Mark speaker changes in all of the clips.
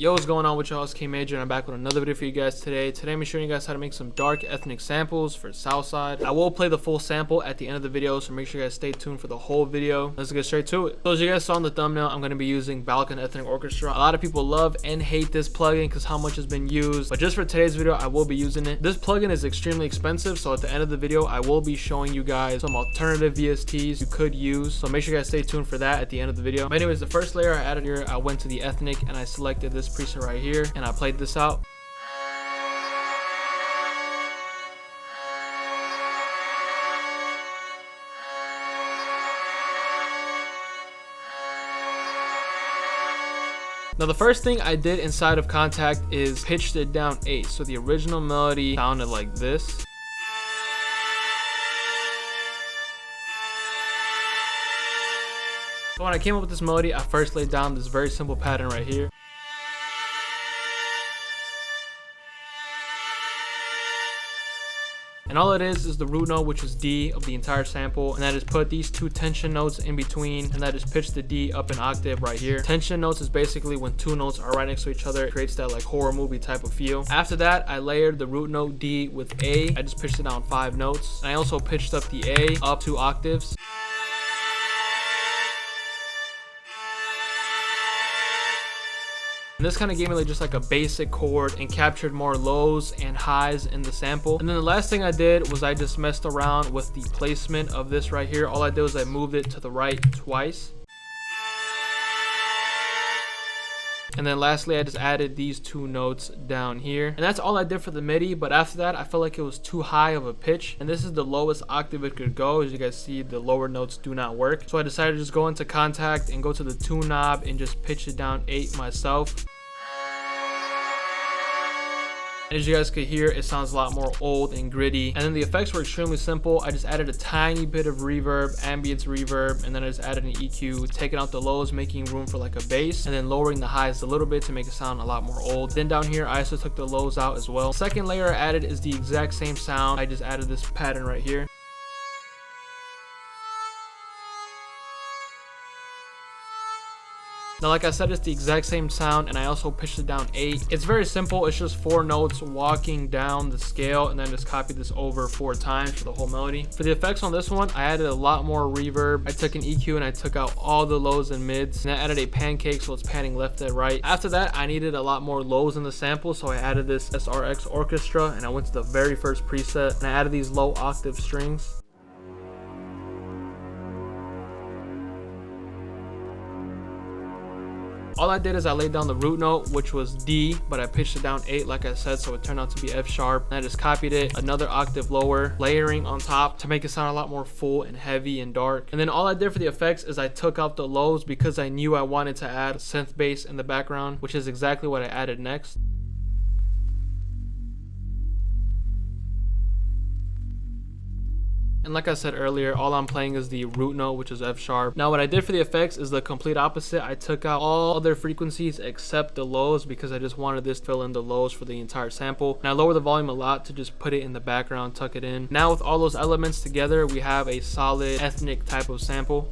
Speaker 1: Yo, what's going on with y'all? It's Keymajor and I'm back with another video for you guys today. Today I'm showing you guys how to make some dark ethnic samples for Southside. I will play the full sample at the end of the video, so make sure you guys stay tuned for the whole video. Let's get straight to it. So as you guys saw in the thumbnail, I'm going to be using Balkan Ethnic Orchestra. A lot of people love and hate this plugin because how much has been used, but just for today's video, I will be using it. This plugin is extremely expensive, so at the end of the video, I will be showing you guys some alternative VSTs you could use. So make sure you guys stay tuned for that at the end of the video. But anyways, the first layer I added here, I went to the ethnic and I selected this preset right here and I played this out. Now the first thing I did inside of Contact is pitched it down 8, so the original melody sounded like this. So when I came up with this melody, I first laid down this very simple pattern right here. And all it is the root note, which is D of the entire sample, and I just put these two tension notes in between, and I just pitched the D up an octave right here. Tension notes is basically when two notes are right next to each other. It creates that like horror movie type of feel. After that, I layered the root note D with A. I just pitched it down 5 notes, and I also pitched up the A up 2 octaves. And this kind of gave me like just like a basic chord and captured more lows and highs in the sample. And then the last thing I did was I just messed around with the placement of this right here. All I did was I moved it to the right twice. And then lastly, I just added these 2 notes down here. And that's all I did for the MIDI. But after that, I felt like it was too high of a pitch. And this is the lowest octave it could go. As you guys see, the lower notes do not work. So I decided to just go into Contact and go to the tune knob and just pitch it down 8 myself. And as you guys could hear, it sounds a lot more old and gritty. And then the effects were extremely simple. I just added a tiny bit of reverb, ambient reverb, and then I just added an EQ, taking out the lows, making room for like a bass, and then lowering the highs a little bit to make it sound a lot more old. Then down here, I also took the lows out as well. Second layer I added is the exact same sound. I just added this pattern right here. Now, like I said, it's the exact same sound, and I also pitched it down 8. It's very simple. It's just 4 notes walking down the scale, and then just copy this over 4 times for the whole melody. For the effects on this one, I added a lot more reverb. I took an EQ and I took out all the lows and mids, and I added a pancake, so it's panning left and right. After that, I needed a lot more lows in the sample, so I added this SRX Orchestra, and I went to the very first preset, and I added these low octave strings. All I did is I laid down the root note, which was D, but I pitched it down 8 like I said, so it turned out to be F sharp. And I just copied it another octave lower, layering on top to make it sound a lot more full and heavy and dark. And then all I did for the effects is I took out the lows because I knew I wanted to add a synth bass in the background, which is exactly what I added next. And like I said earlier, all I'm playing is the root note, which is F sharp. Now what I did for the effects is the complete opposite. I took out all other frequencies except the lows because I just wanted this to fill in the lows for the entire sample. And I lowered the volume a lot to just put it in the background, tuck it in. Now with all those elements together, we have a solid ethnic type of sample.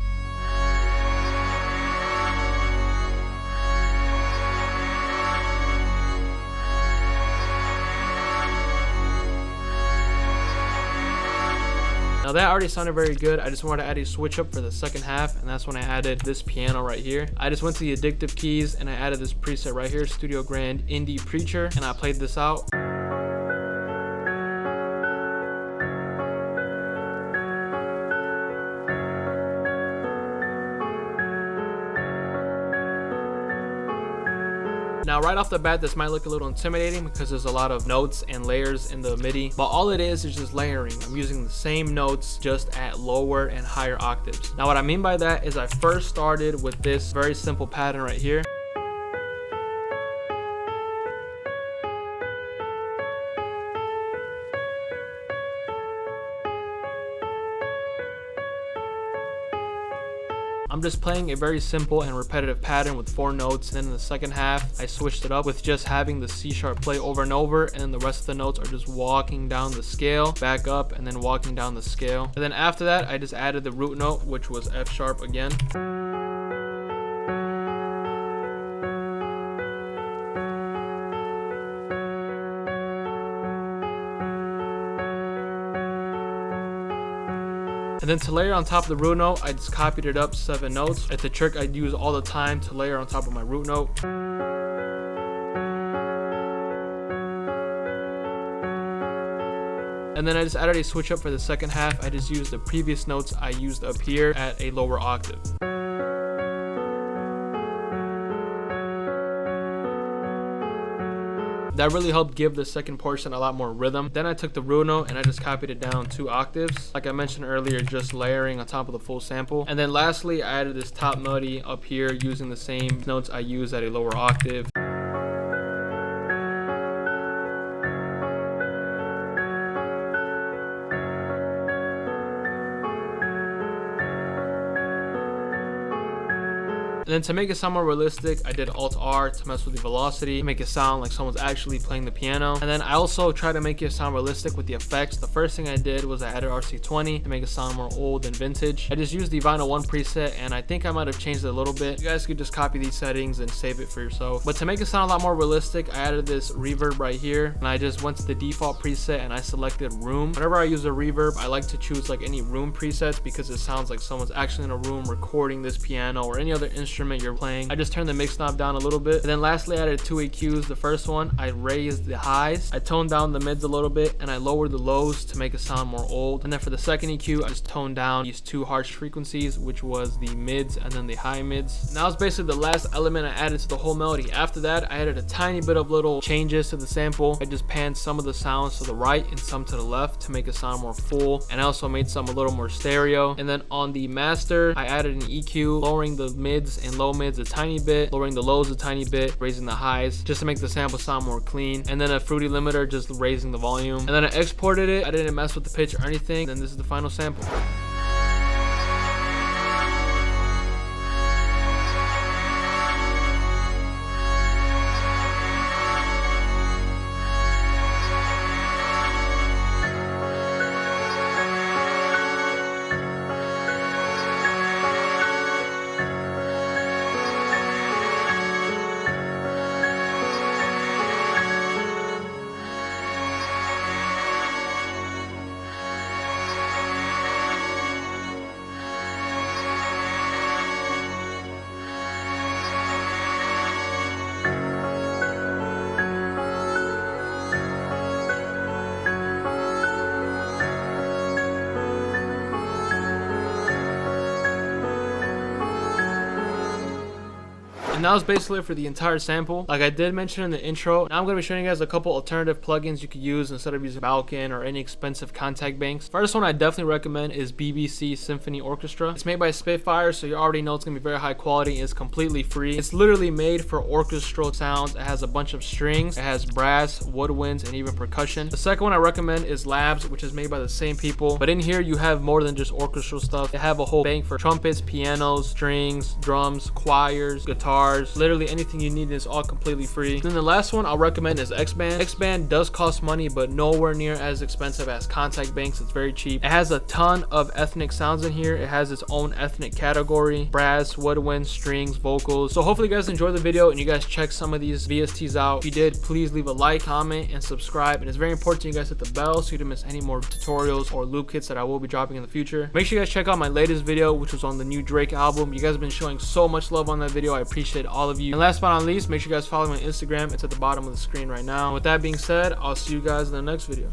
Speaker 1: Now that already sounded very good. I just wanted to add a switch up for the second half, and that's when I added this piano right here. I just went to the addictive keys and I added this preset right here, Studio Grand Indie Preacher, and I played this out. Now right off the bat, this might look a little intimidating because there's a lot of notes and layers in the MIDI, but all it is just layering. I'm using the same notes just at lower and higher octaves. Now what I mean by that is I first started with this very simple pattern right here. I'm just playing a very simple and repetitive pattern with 4 notes, and then in the second half I switched it up with just having the C sharp play over and over, and then the rest of the notes are just walking down the scale, back up, and then walking down the scale. And then after that I just added the root note, which was F sharp again. And then to layer on top of the root note, I just copied it up 7 notes. It's a trick I use all the time to layer on top of my root note. And then I just added a switch up for the second half. I just used the previous notes I used up here at a lower octave. That really helped give the second portion a lot more rhythm. Then I took the root note and I just copied it down 2 octaves. Like I mentioned earlier, just layering on top of the full sample. And then lastly, I added this top melody up here using the same notes I used at a lower octave. And then to make it sound more realistic, I did Alt-R to mess with the velocity, to make it sound like someone's actually playing the piano. And then I also tried to make it sound realistic with the effects. The first thing I did was I added RC20 to make it sound more old and vintage. I just used the Vinyl 1 preset, and I think I might have changed it a little bit. You guys could just copy these settings and save it for yourself. But to make it sound a lot more realistic, I added this reverb right here, and I just went to the default preset and I selected room. Whenever I use a reverb, I like to choose like any room presets because it sounds like someone's actually in a room recording this piano or any other instrument you're playing. I just turned the mix knob down a little bit, and then lastly I added 2 EQs. The first one, I raised the highs, I toned down the mids a little bit, and I lowered the lows to make it sound more old. And then for the second EQ, I just toned down these 2 harsh frequencies, which was the mids and then the high mids. And that was basically the last element I added to the whole melody. After that, I added a tiny bit of little changes to the sample. I just panned some of the sounds to the right and some to the left to make it sound more full, and I also made some a little more stereo. And then on the master, I added an EQ, lowering the mids and low mids a tiny bit, lowering the lows a tiny bit, raising the highs just to make the sample sound more clean, and then a fruity limiter just raising the volume. And then I exported it. I didn't mess with the pitch or anything. And this is the final sample. And that was basically it for the entire sample. Like I did mention in the intro, now I'm going to be showing you guys a couple alternative plugins you could use instead of using Balkan or any expensive contact banks. First one I definitely recommend is BBC Symphony Orchestra. It's made by Spitfire, so you already know it's going to be very high quality. It's completely free. It's literally made for orchestral sounds. It has a bunch of strings, it has brass, woodwinds, and even percussion. The second one I recommend is Labs, which is made by the same people, but in here you have more than just orchestral stuff. They have a whole bank for trumpets, pianos, strings, drums, choirs, guitars, literally anything you need is all completely free. Then the last one I'll recommend is X-Band. X-Band does cost money, but nowhere near as expensive as contact banks. It's very cheap. It has a ton of ethnic sounds in here. It has its own ethnic category: brass, woodwind, strings, vocals. So hopefully you guys enjoyed the video and you guys check some of these VSTs out. If you did, please leave a like, comment, and subscribe. And it's very important you guys hit the bell so you don't miss any more tutorials or loop kits that I will be dropping in the future. Make sure you guys check out my latest video, which was on the new Drake album. You guys have been showing so much love on that video. I appreciate all of you. And last but not least, make sure you guys follow me on Instagram. It's at the bottom of the screen right now. And with that being said, I'll see you guys in the next video.